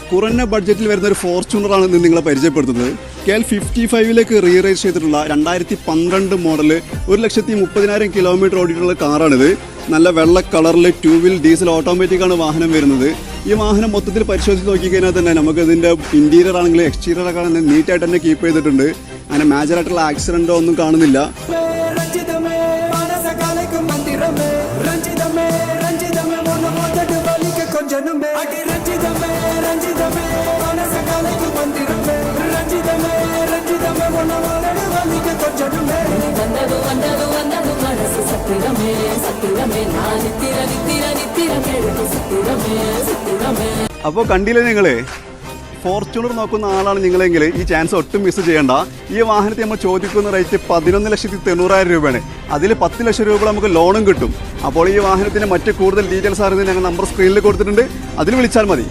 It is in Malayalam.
കുറഞ്ഞ ബഡ്ജറ്റിൽ വരുന്ന ഒരു ഫോർച്യൂണറാണ് ഇന്ന് നിങ്ങളെ പരിചയപ്പെടുത്തുന്നത്. KL55 റീ റേസ് ചെയ്തിട്ടുള്ള 2012 മോഡല് 1,30,000 കിലോമീറ്റർ ഓടിയിട്ടുള്ള കാറാണിത്. നല്ല വെള്ള കളറിൽ 2 വീൽ ഡീസൽ ഓട്ടോമാറ്റിക് ആണ് വാഹനം വരുന്നത്. ഈ വാഹനം മൊത്തത്തിൽ പരിശോധിച്ച് നോക്കിക്കഴിഞ്ഞാൽ തന്നെ നമുക്ക് ഇതിൻ്റെ ഇൻറ്റീരിയർ ആണെങ്കിലും എക്സ്റ്റീരിയർ ഒക്കെ ആണെങ്കിലും നീറ്റായിട്ട് തന്നെ കീപ്പ് ചെയ്തിട്ടുണ്ട്. അങ്ങനെ മേജറായിട്ടുള്ള ആക്സിഡൻറ്റോ ഒന്നും കാണുന്നില്ല. അപ്പോൾ കണ്ടില്ലേ നിങ്ങള്, ഫോർച്യൂണർ നോക്കുന്ന ആളാണ് നിങ്ങളെങ്കിൽ ഈ ചാൻസ് ഒട്ടും മിസ് ചെയ്യേണ്ട. ഈ വാഹനത്തെ നമ്മൾ ചോദിക്കുന്ന റേറ്റ് 11,90,000 രൂപയാണ്. അതിൽ 10 ലക്ഷം രൂപ നമുക്ക് ലോണും കിട്ടും. അപ്പോൾ ഈ വാഹനത്തിന് മറ്റ് കൂടുതൽ ഡീറ്റെയിൽസ് അറിയുന്നത് ഞങ്ങൾ നമ്പർ സ്ക്രീനിൽ കൊടുത്തിട്ടുണ്ട്, അതിൽ വിളിച്ചാൽ മതി.